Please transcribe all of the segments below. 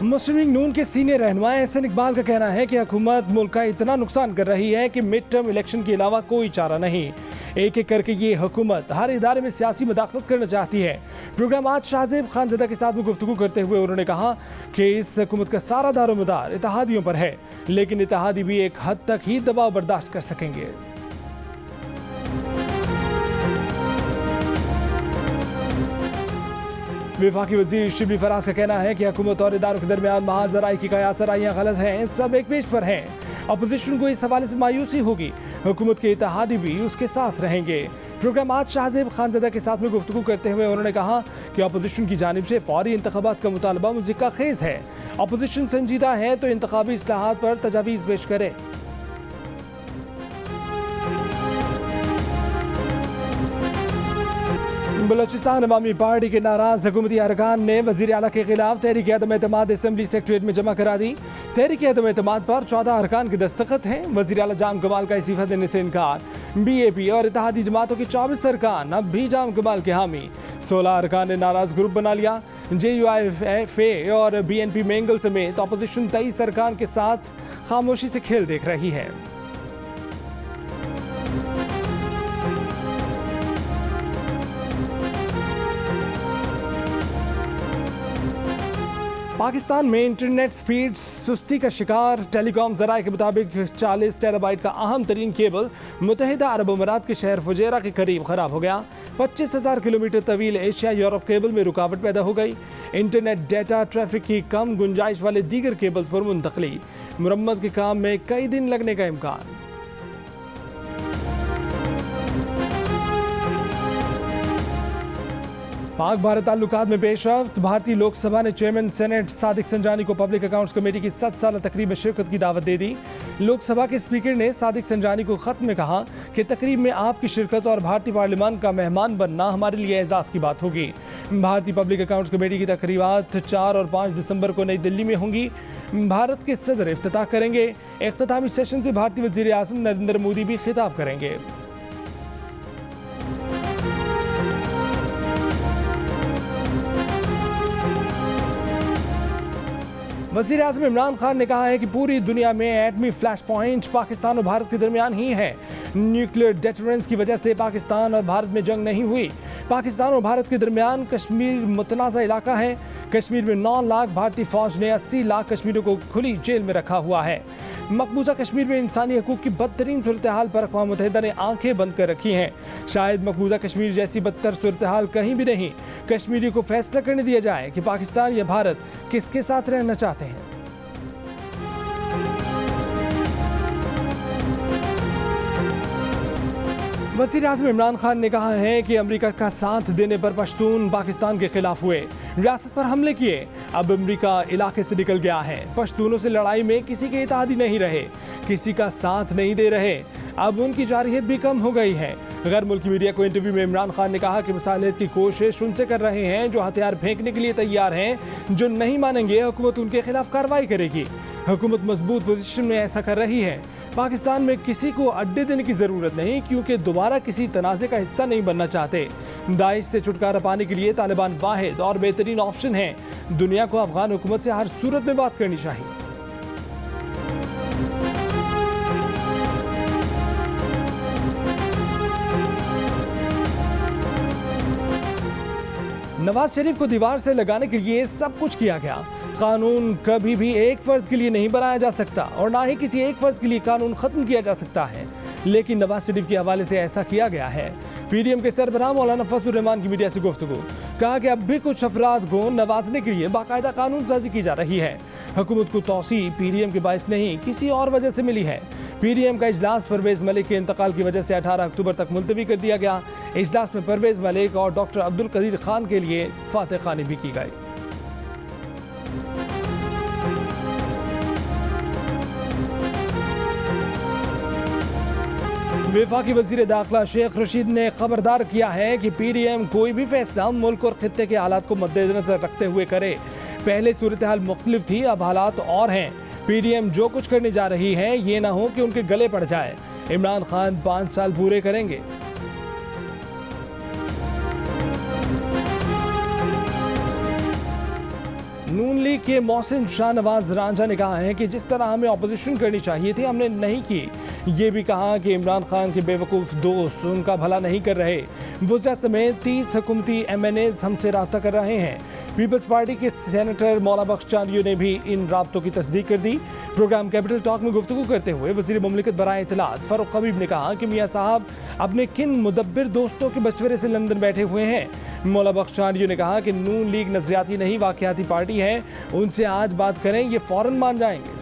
मुस्लिम league नून के senior रहनुमा एहसन इकबाल का कहना है कि हुकूमत मुल्क का इतना नुकसान कर रही है कि मिड टर्म इलेक्शन के अलावा कोई चारा नहीं। एक एक करके ये हुकूमत हर इदारे में सियासी मुदाखलत करना चाहती है। प्रोग्राम आज शाहजेब खानज़दा के साथ में गुफ्तगू करते हुए उन्होंने कहा कि इस हुकूमत का सारा दारोमदार इत्तेहादियों पर है, लेकिन इत्तेहादी भी एक हद तक ही दबाव बर्दाश्त कर सकेंगे। वफाकी वज़ीर शिबली फराज का कहना है कि हुकूमत और इदारों के दरमियान महाजराई की कयासराइयाँ गलत हैं, सब एक पेज पर हैं। अपोजिशन को इस हवाले से मायूसी होगी, हुकूमत के इत्तेहादी भी उसके साथ रहेंगे। प्रोग्राम आज शाहजेब खानज़दा के साथ में गुफ्तगू करते हुए उन्होंने कहा कि अपोजिशन की जानिब से फौरी इंतखाबात का मुतालबा मुज़क्का खेज़ है। अपोजिशन संजीदा है तो इंतखाबी इस्लाहात पर तजावीज़ पेश करे। बलोचिस्तान अवामी पार्टी के नाराज हुकूमती अरकान ने वज़ीर आला के खिलाफ तहरीक अदम एतमाद असम्बली सेक्रेटरीट में जमा करा दी। तहरीक अदम एतमाद पर 14 अरकान के दस्तखत हैं। वज़ीर आला जाम कमाल का इस्तीफा देने से इनकार। BAP और इत्तेहादी जमातों के 24 अरकान अब भी जाम कमाल के हामी। 16 अरकान ने नाराज ग्रुप बना लिया। JUIFA और BNP मेंगल समेत अपोजिशन 23 अरकान के साथ खामोशी से खेल देख रही है। पाकिस्तान में इंटरनेट स्पीड सुस्ती का शिकार। टेलीकॉम जराये के मुताबिक 40 टेराबाइट का अहम तरीन केबल मुत्तहिदा अरब अमीरात के शहर फुजैरा के करीब खराब हो गया। 25,000 किलोमीटर तवील एशिया यूरोप केबल में रुकावट पैदा हो गई। इंटरनेट डेटा ट्रैफिक की कम गुंजाइश वाले दीगर केबल्स पर मुंतकली। मुरम्मत के काम में कई दिन लगने का इम्कान। पाक भारत ताल्लुकात में पेशरफ्त। भारतीय लोकसभा ने चेयरमैन सेनेट सादिक संजानी को पब्लिक अकाउंट्स कमेटी की 7 साला तकरीब में शिरकत की दावत दे दी। लोकसभा के स्पीकर ने सादिक संजानी को खत में कहा कि तकरीब में आपकी शिरकत और भारतीय पार्लियामान का मेहमान बनना हमारे लिए एजाज़ की बात होगी। भारतीय पब्लिक अकाउंट्स कमेटी की तकरीबात 4 और 5 दिसंबर को नई दिल्ली में होंगी। भारत के सदर इफ्तिताह करेंगे। इख्तितामी सेशन से भारतीय वज़ीर आज़म नरेंद्र मोदी भी खिताब करेंगे। वज़ीर आज़म इमरान खान ने कहा है कि पूरी दुनिया में एटमी फ्लैश पॉइंट पाकिस्तान और भारत के दरमियान ही है। न्यूक्लियर डेटरेंस की वजह से पाकिस्तान और भारत में जंग नहीं हुई। पाकिस्तान और भारत के दरमियान कश्मीर मुतनाज़ा इलाका है। कश्मीर में 9 लाख भारतीय फौज ने 80 लाख कश्मीरियों को खुली जेल में रखा हुआ है। मकबूजा कश्मीर में इंसानी हकूक़ की बदतरीन सूरत हाल पर अक़वाम मुत्तहिदा ने आंखें बंद कर रखी हैं। शायद मकबूजा कश्मीर जैसी बदतर सूरत हाल कहीं भी नहीं। कश्मीरी को फैसला करने दिया जाए कि पाकिस्तान या भारत किसके साथ रहना चाहते हैं। वज़ीर आज़म इमरान खान ने कहा है कि अमेरिका का साथ देने पर पश्तून पाकिस्तान के खिलाफ हुए, रियासत पर हमले किए। अब अमेरिका इलाके से निकल गया है। पश्तूनों से लड़ाई में किसी के इत्तेहादी नहीं रहे, किसी का साथ नहीं दे रहे। अब उनकी जारहियत भी कम हो गई है। गैर मुल्की मीडिया को इंटरव्यू में इमरान खान ने कहा कि मुसालिहत की कोशिश उनसे कर रहे हैं जो हथियार फेंकने के लिए तैयार हैं। जो नहीं मानेंगे हुकूमत उनके खिलाफ कार्रवाई करेगी। हुकूमत मजबूत पोजीशन में ऐसा कर रही है। पाकिस्तान में किसी को अड्डे देने की ज़रूरत नहीं, क्योंकि दोबारा किसी तनाज़े का हिस्सा नहीं बनना चाहते। दाइश से छुटकारा पाने के लिए तालिबान वाहिद और बेहतरीन ऑप्शन है। दुनिया को अफगान हुकूमत से हर सूरत में बात करनी चाहिए। नवाज शरीफ को दीवार से लगाने के लिए सब कुछ किया गया। कानून कभी भी एक फर्द के लिए नहीं बनाया जा सकता और ना ही किसी एक फर्द के लिए कानून खत्म किया जा सकता है, लेकिन नवाज शरीफ के हवाले से ऐसा किया गया है। PDM के सरबराह मौलाना फजलुर रहमान की मीडिया से गुफ्तगू। कहा कि अब भी कुछ अफराद को नवाजने के लिए बाकायदा कानून साजी की जा रही है। हुकूमत को तौसी PDM के बायस नहीं, किसी और वजह से मिली है। PDM का इजलास परवेज मलिक के इंतकाल की वजह से 18 अक्टूबर तक मुलतवी कर दिया गया। इजलास में परवेज मलिक और डॉक्टर अब्दुल कदीर खान के लिए फातह खानी भी की गई। वफाकी वज़ीर दाखिला शेख रशीद ने खबरदार किया है कि PDM कोई भी फैसला मुल्क और खित्ते के हालात को मद्देनजर रखते हुए करे। पहले सूरत हाल मुख्तलिफ थी, अब हालात और हैं। PDM जो कुछ करने जा रही है ये ना हो कि उनके गले पड़ जाए। इमरान खान 5 साल पूरे करेंगे। नून लीग लीग के मोहसिन शाहनवाज रांझा ने कहा है कि जिस तरह हमें ऑपोजिशन करनी चाहिए थी हमने नहीं की। ये भी कहा कि इमरान खान के बेवकूफ़ दोस्त उनका भला नहीं कर रहे। वज़रा समेत 30 हुकूमती MNAs हमसे रब्ता कर रहे हैं। पीपल्स पार्टी के सेनेटर मौला बख्श चांडियो ने भी इन राब्तों की तस्दीक कर दी। प्रोग्राम कैपिटल टॉक में गुफ्तगू करते हुए वज़ीर मुमलिकत बराए इत्तलात फ़ारूक हबीब ने कहा कि मियाँ साहब अपने किन मुदब्बिर दोस्तों के मशवरे से लंदन बैठे हुए हैं। मौला बख्श चांडियो ने कहा कि नून लीग नजरियाती नहीं वाक़याती पार्टी है, उनसे आज बात करें ये फ़ौरन मान जाएंगे।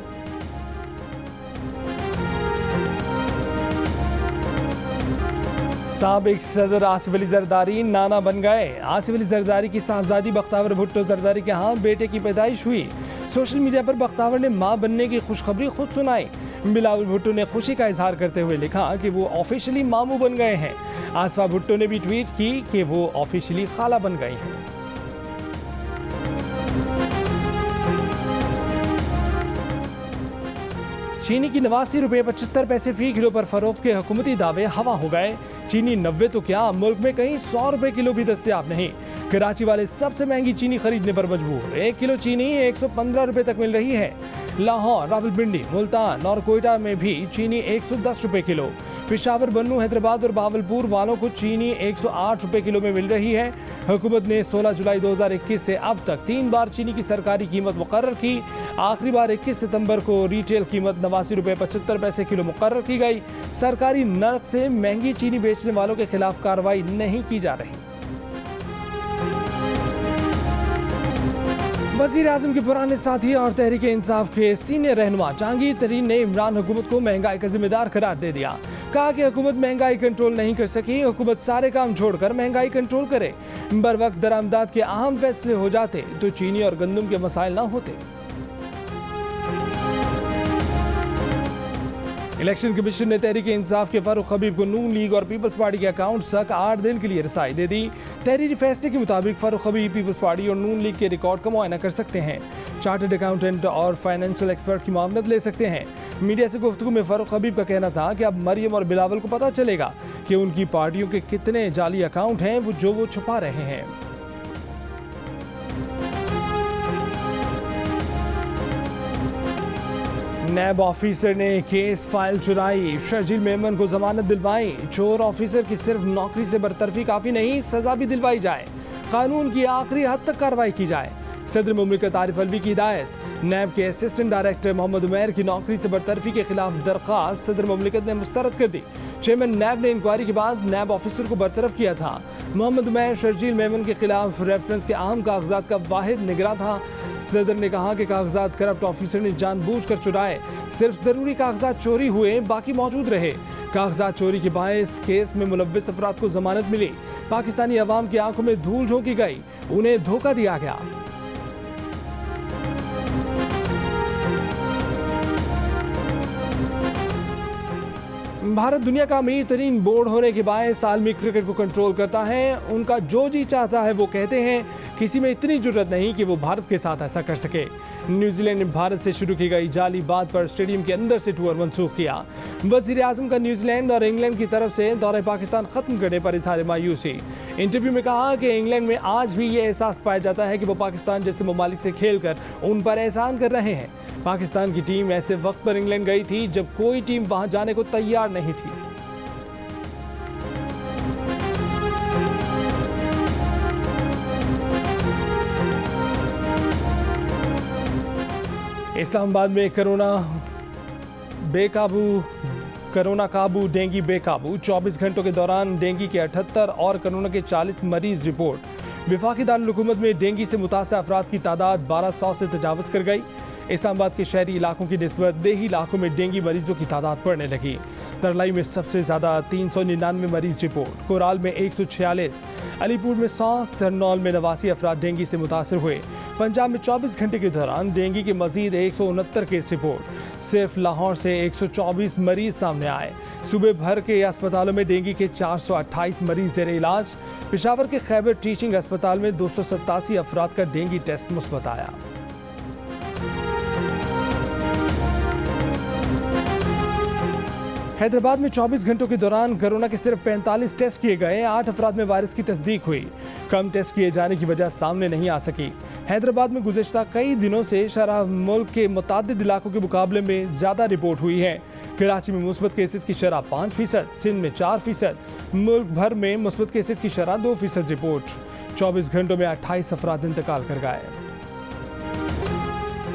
साबिक सदर आसिफ अली जरदारी नाना बन गए। आसिफ अली जरदारी की साहबजादी बख्तावर भुट्टो जरदारी के यहाँ बेटे की पैदाइश हुई। सोशल मीडिया पर बख्तावर ने मां बनने की खुशखबरी खुद सुनाई। बिलावल भुट्टो ने खुशी का इजहार करते हुए लिखा कि वो ऑफिशियली मामू बन गए हैं। आसफा भुट्टो ने भी ट्वीट की कि वो ऑफिशियली खाला बन गई हैं। चीनी की 89 रुपये 75 पैसे फी किलो पर फरोख्त के हुकूमती दावे हवा हो गए। चीनी 90 तो क्या, मुल्क में कहीं 100 रुपये किलो भी दस्तयाब नहीं। कराची वाले सबसे महंगी चीनी खरीदने पर मजबूर। 1 किलो चीनी 115 रुपये तक मिल रही है। लाहौर, रावलपिंडी, मुल्तान और कोयटा में भी चीनी 110 रुपये किलो। पेशावर, बन्नू, हैदराबाद और बहावलपुर वालों को चीनी 108 रुपये किलो में मिल रही है। हुकूमत ने 16 जुलाई 2021 से अब तक 3 बार चीनी की सरकारी कीमत मुकर्रर की। आखिरी बार 21 सितंबर को रिटेल कीमत 89 रुपये 75 पैसे किलो मुकर्रर की गई। सरकारी नर्ख से महंगी चीनी बेचने वालों के खिलाफ कार्रवाई नहीं की जा रही। वज़ीर आज़म के पुराने साथी और तहरीक इंसाफ के सीनियर रहनुमा जहांगीर तरीन ने इमरान हुकूमत को महंगाई का जिम्मेदार करार दे दिया। कहा कि हुकूमत महंगाई कंट्रोल नहीं कर सकी, हुकूमत सारे काम छोड़कर महंगाई कंट्रोल करे। बर वक्त दरामदाद के अहम फैसले हो जाते तो चीनी और गंदम के मसाइल न होते। इलेक्शन कमीशन ने तहरीक इंसाफ के फारूक हबीब को नून लीग और पीपल्स पार्टी के अकाउंट तक 8 दिन के लिए रसाई दे दी। तहरीरी फैसले के मुताबिक फारूक हबीब पीपल्स पार्टी और नून लीग के रिकॉर्ड का मुआयना कर सकते हैं। चार्टर्ड अकाउंटेंट और फाइनेंशियल एक्सपर्ट की मामलत ले सकते हैं। मीडिया से गुफ्तगू में फारूक हबीब का कहना था कि अब मरियम और बिलावल को पता चलेगा कि उनकी पार्टियों के कितने जाली अकाउंट हैं वो छुपा रहे हैं। नैब ऑफिसर ने केस फाइल चुराई, शर्जील मेमन को जमानत दिलवाई। चोर ऑफिसर की सिर्फ नौकरी से बरतरफी काफी नहीं, सजा भी दिलवाई जाए। कानून की आखिरी हद तक कार्रवाई की जाए। सदर मुमलिकत आरिफ अलवी की हिदायत। नैब के असिस्टेंट डायरेक्टर मोहम्मद उमैर की नौकरी से बरतरफी के खिलाफ दरख्वास्त सदर मुमलिकत ने मुस्तरद कर दी। चेयरमैन नैब ने इंक्वायरी के बाद नैब ऑफिसर को बरतरफ किया था। मोहम्मद उमैर शर्जील मेमन के खिलाफ रेफरेंस के अहम कागजात का वाहिद निगरान था। सदर ने कहा कि कागजात करप्ट ऑफिसर ने जानबूझकर चुराए। सिर्फ जरूरी कागजात चोरी हुए, बाकी मौजूद रहे। कागजात चोरी के बायस केस में मुलव्विस अफराद को जमानत मिली। पाकिस्तानी अवाम की आंखों में धूल झोंकी गई, उन्हें धोखा दिया गया। भारत दुनिया का अमीर तरीन बोर्ड होने के बायस आलमी क्रिकेट को कंट्रोल करता है। उनका जो जी चाहता है वो कहते हैं। किसी में इतनी जुर्रत नहीं कि वो भारत के साथ ऐसा कर सके। न्यूजीलैंड ने भारत से शुरू की गई जाली बात पर स्टेडियम के अंदर से टूर मनसूख किया। वज़ीर आज़म का न्यूजीलैंड और इंग्लैंड की तरफ से दौरे पाकिस्तान खत्म करने पर इज़हार मायूसी। इंटरव्यू में कहा कि इंग्लैंड में आज भी ये एहसास पाया जाता है कि वो पाकिस्तान जैसे ममालिक से खेलकर उन पर एहसान कर रहे हैं। पाकिस्तान की टीम ऐसे वक्त पर इंग्लैंड गई थी जब कोई टीम वहां जाने को तैयार नहीं थी। इस्लामाबाद में कोरोना काबू, डेंगू बेकाबू। 24 घंटों के दौरान डेंगू के 78 और कोरोना के 40 मरीज रिपोर्ट। वफाकी दारुल हुकूमत में डेंगू से मुतासर अफराद की तादाद 1200 से तजावज़ कर गई। इस्लामाबाद के शहरी इलाकों की निस्बत देही इलाकों में डेंगू मरीजों की तादाद बढ़ने लगी। तरलाई में सबसे ज़्यादा 399 मरीज रिपोर्ट, कोराल में 146, अलीपुर में 100, तरनौल में 89 अफराद डेंगू से मुतासर हुए। पंजाब में 24 घंटे के दौरान डेंगू के मजीद 169 केस रिपोर्ट। सिर्फ लाहौर से 124 मरीज सामने आए। सूबे भर के अस्पतालों में डेंगू के 428 मरीज ज़ेरे इलाज। पेशावर के खैबर टीचिंग अस्पताल में 287 अफराद का डेंगू टेस्ट मुस्बत आया। हैदराबाद में 24 घंटों के दौरान कोरोना के सिर्फ 45 टेस्ट किए गए। 8 अफराद में वायरस की तस्दीक हुई। कम टेस्ट किए जाने की वजह सामने नहीं आ सकी। हैदराबाद में गुज़िश्ता कई दिनों से शरह मुल्क के मुतादिद इलाकों के मुकाबले में ज़्यादा रिपोर्ट हुई है। कराची में मुस्बत केसेस की शरह 5%, सिंध में 4%, मुल्क भर में मुस्बत केसेस की शरह 2% रिपोर्ट। 24 घंटों में 28 अफराद इंतकाल कर गए।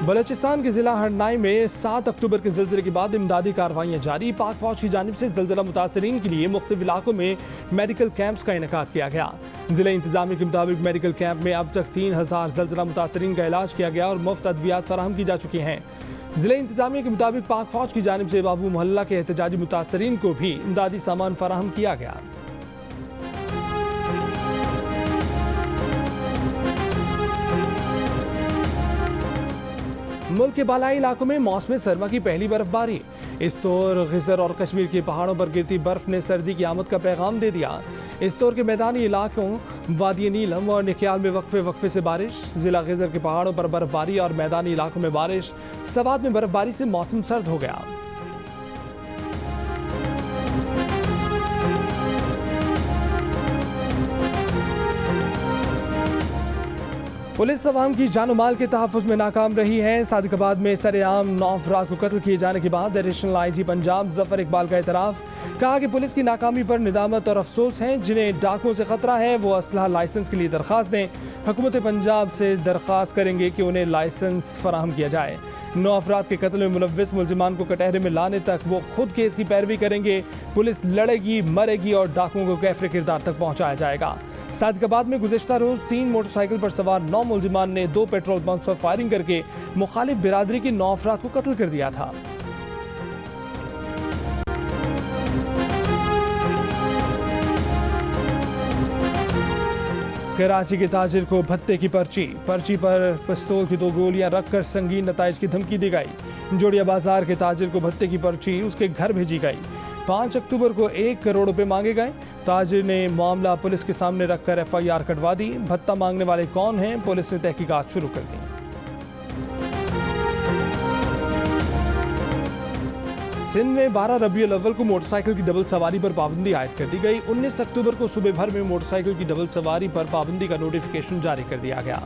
बलूचिस्तान के जिला हरनाई में 7 अक्टूबर के ज़िलज़िले के बाद इमदादी कार्रवाइयाँ जारी। पाक फौज की जानिब से ज़िलज़िला मुतासरीन के लिए मुख्तलिफ इलाकों में मेडिकल कैंप्स का इनेकाद किया गया। ज़िला इंतजामिया के मुताबिक मेडिकल कैंप में अब तक 3000 ज़िलज़िला मुतासरीन का इलाज किया गया और मुफ्त अद्वियात फराहम की जा चुकी हैं। ज़िला इंतजामिया के मुताबिक पाक फौज की जानिब से बाबू मोहल्ला के एहतजाजी मुतासरीन को भी इमदादी सामान फराहम किया गया। मुल्क के बालाई इलाकों में मौसम सरमा की पहली बर्फबारी। इस तौर गिजर और कश्मीर के पहाड़ों पर गिरती बर्फ ने सर्दी की आमद का पैगाम दे दिया। इस तौर के मैदानी इलाकों वादी नीलम और निख्याल में वक्फे से बारिश। जिला गिजर के पहाड़ों पर बर्फबारी और मैदानी इलाकों में बारिश। सवात में बर्फबारी से मौसम सर्द हो गया। पुलिस अवाम की जान माल के तहफ़्फ़ुज़ में नाकाम रही है। सादिकाबाद में सरेआम 9 अफराद को कत्ल किए जाने के बाद एडिशनल IG पंजाब ज़फ़र इकबाल का एतराफ़। कहा कि पुलिस की नाकामी पर निदामत और अफसोस है। जिन्हें डाकुओं से ख़तरा है वो असलहा लाइसेंस के लिए दरख्वास्त दें। हुकूमत पंजाब से दरख्वास्त करेंगे कि उन्हें लाइसेंस फराहम किया जाए। 9 अफराद के कत्ल में मुलव्विस मुलजिमान को कटहरे में लाने तक वो खुद केस की पैरवी करेंगे। पुलिस लड़ेगी, मरेगी और डाकुओं को कैफरे किरदार तक पहुँचाया जाएगा। सादिकाबाद में गुज़िश्ता रोज़ 3 मोटरसाइकिल पर सवार 9 मुलजिमान ने 2 पेट्रोल पंप पर फायरिंग करके मुखालिफ बिरादरी के 9 अफराद को कत्ल कर दिया था। कराची के ताजिर को भत्ते की पर्ची पर पिस्तौल की 2 गोलियां रखकर संगीन नताइज की धमकी दी गई। जोड़िया बाजार के ताजिर को भत्ते की पर्ची उसके घर भेजी गई। 5 अक्टूबर को 1 करोड़ रुपए मांगे गए। ताजिर ने मामला पुलिस के सामने रखकर FIR कटवा दी। भत्ता मांगने वाले कौन हैं, पुलिस ने तहकीकात शुरू कर दी। सिंध में 12 रबीउल अव्वल को मोटरसाइकिल की डबल सवारी पर पाबंदी आयद कर दी गई। 19 अक्टूबर को सुबह भर में मोटरसाइकिल की डबल सवारी पर पाबंदी का नोटिफिकेशन जारी कर दिया गया।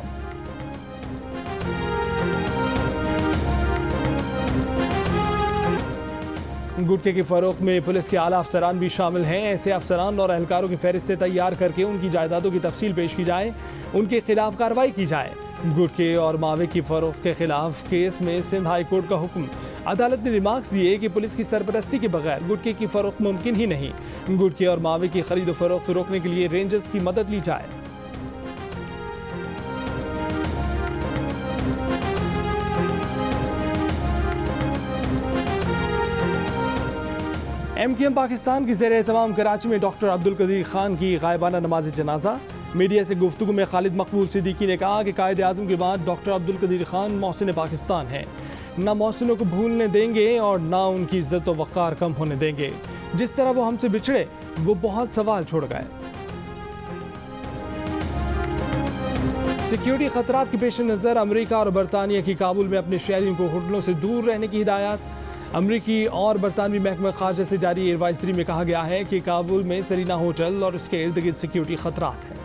गुटखे की फरोख्त में पुलिस के आला अफसरान भी शामिल हैं। ऐसे अफसरान और एहलकारों की फहरिस्तें तैयार करके उनकी जायदादों की तफसील पेश की जाए, उनके खिलाफ कार्रवाई की जाए। गुटखे और मावे की फरोख्त के खिलाफ केस में सिंध हाई कोर्ट का हुक्म। अदालत ने रिमार्क्स दिए कि पुलिस की सरपरस्ती के बगैर गुटखे की फरोख्त मुमकिन ही नहीं। गुटखे और मावे की खरीद व फरोख्त रोकने के लिए रेंजर्स की मदद ली जाए। MQM पाकिस्तान की ज़ेर-ए-तमाम कराची में डॉक्टर अब्दुल कदीर खान की गायबाना नमाज जनाजा। मीडिया से गुफ्तगू में खालिद मकबूल सिद्दीकी ने कहा कि कायदे आज़म के बाद डॉक्टर अब्दुल कदीर खान मोहसिन पाकिस्तान हैं। ना मोहसिनों को भूलने देंगे और ना उनकी इज्जत व वक़ार कम होने देंगे। जिस तरह वो हमसे बिछड़े वो बहुत सवाल छोड़ गए। सिक्योरिटी खतरात के पेश नज़र अमरीका और बरतानिया की काबुल में अपने शहरियों को होटलों से दूर रहने की हिदायत। अमरीकी और बरतानवी महकमा खारजा से जारी एडवाइजरी में कहा गया है कि काबुल में सरीना होटल और उसके इर्द गिर्द सिक्योरिटी खतरात हैं।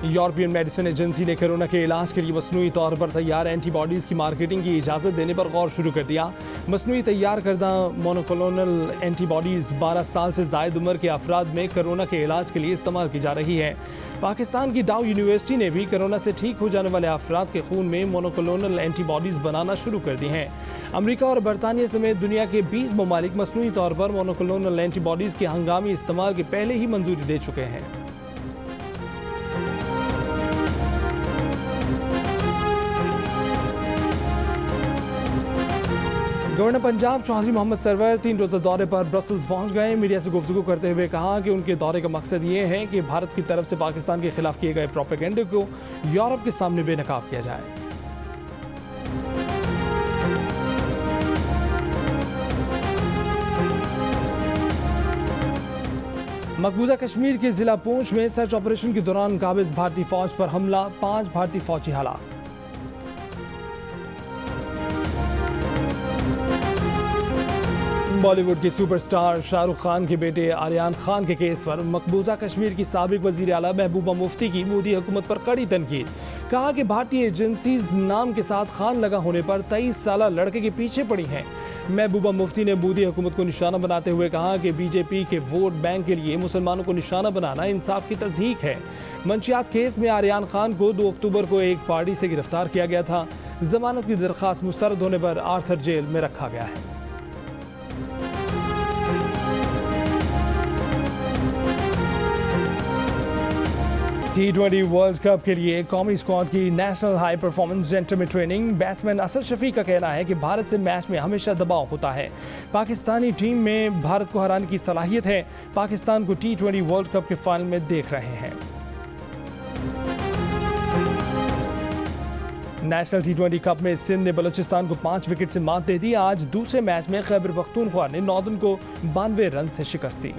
यूरोपियन मेडिसिन एजेंसी ने कोरोना के इलाज के लिए मसनूई तौर पर तैयार एंटीबॉडीज़ की मार्केटिंग की इजाज़त देने पर गौर शुरू कर दिया। मसनूई तैयार करदा मोनोक्लोनल एंटीबॉडीज़ 12 साल से ज़ायद उम्र के अफराद में कोरोना के इलाज के लिए इस्तेमाल की जा रही है। पाकिस्तान की डाउ यूनिवर्सिटी ने भी कोरोना से ठीक हो जाने वाले अफराद के खून में मोनोक्लोनल एंटीबॉडीज़ बनाना शुरू कर दी हैं। अमेरिका और बरतानिया समेत दुनिया के 20 ममालिक मसनूई तौर पर मोनोक्लोनल एंटीबॉडीज़ के हंगामी इस्तेमाल के पहले ही मंजूरी दे चुके हैं। गवर्नर पंजाब चौधरी मोहम्मद सरवर 3 रोज़ा दौरे पर ब्रसल्स पहुंच गए। मीडिया से गुफ्तगू करते हुए कहा कि उनके दौरे का मकसद ये है कि भारत की तरफ से पाकिस्तान के खिलाफ किए गए प्रोपेगेंडे को यूरोप के सामने बेनकाब किया जाए। मकबूजा कश्मीर के जिला पूंछ में सर्च ऑपरेशन के दौरान काबिज भारतीय फौज पर हमला, 5 भारतीय फौजी हलाक। बॉलीवुड के सुपरस्टार शाहरुख खान के बेटे आर्यन खान के केस पर मकबूजा कश्मीर की साबिक वजीर आला महबूबा मुफ्ती की मोदी हुकूमत पर कड़ी तनकीद। कहा कि भारतीय एजेंसीज नाम के साथ खान लगा होने पर 23 साल लड़के के पीछे पड़ी हैं। महबूबा मुफ्ती ने मोदी हुकूमत को निशाना बनाते हुए कहा कि बीजेपी के वोट बैंक के लिए मुसलमानों को निशाना बनाना इंसाफ की तज़हीक है। मंशियात केस में आर्यन खान को 2 अक्टूबर को एक पार्टी से गिरफ्तार किया गया था। जमानत की दरख्वास्त मुस्तरद होने पर आर्थर जेल में रखा गया है। T20 वर्ल्ड कप के लिए कौमी स्क्वाड की नेशनल हाई परफॉर्मेंस सेंटर में ट्रेनिंग। बैट्समैन असद शफी का कहना है कि भारत से मैच में हमेशा दबाव होता है। पाकिस्तानी टीम में भारत को हराने की सलाहियत है। पाकिस्तान को T20 वर्ल्ड कप के फाइनल में देख रहे हैं। नेशनल T20 कप में सिंध ने बलूचिस्तान को 5 विकेट से मात दे दी। आज दूसरे मैच में खैबर पख्तूनख्वा ने नॉर्दर्न को 92 रन से शिकस्त दी।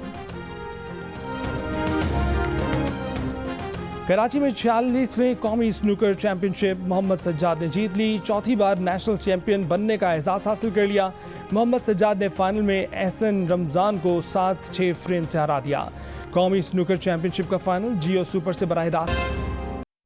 कराची में 46वें कौमी स्नूकर चैंपियनशिप मोहम्मद सज्जाद ने जीत ली। चौथी बार नेशनल चैंपियन बनने का एजाज़ हासिल कर लिया। मोहम्मद सज्जाद ने फाइनल में एहसन रमज़ान को 7-6 फ्रेम से हरा दिया। कौमी स्नूकर चैंपियनशिप का फाइनल जियो सुपर से बराह रास्त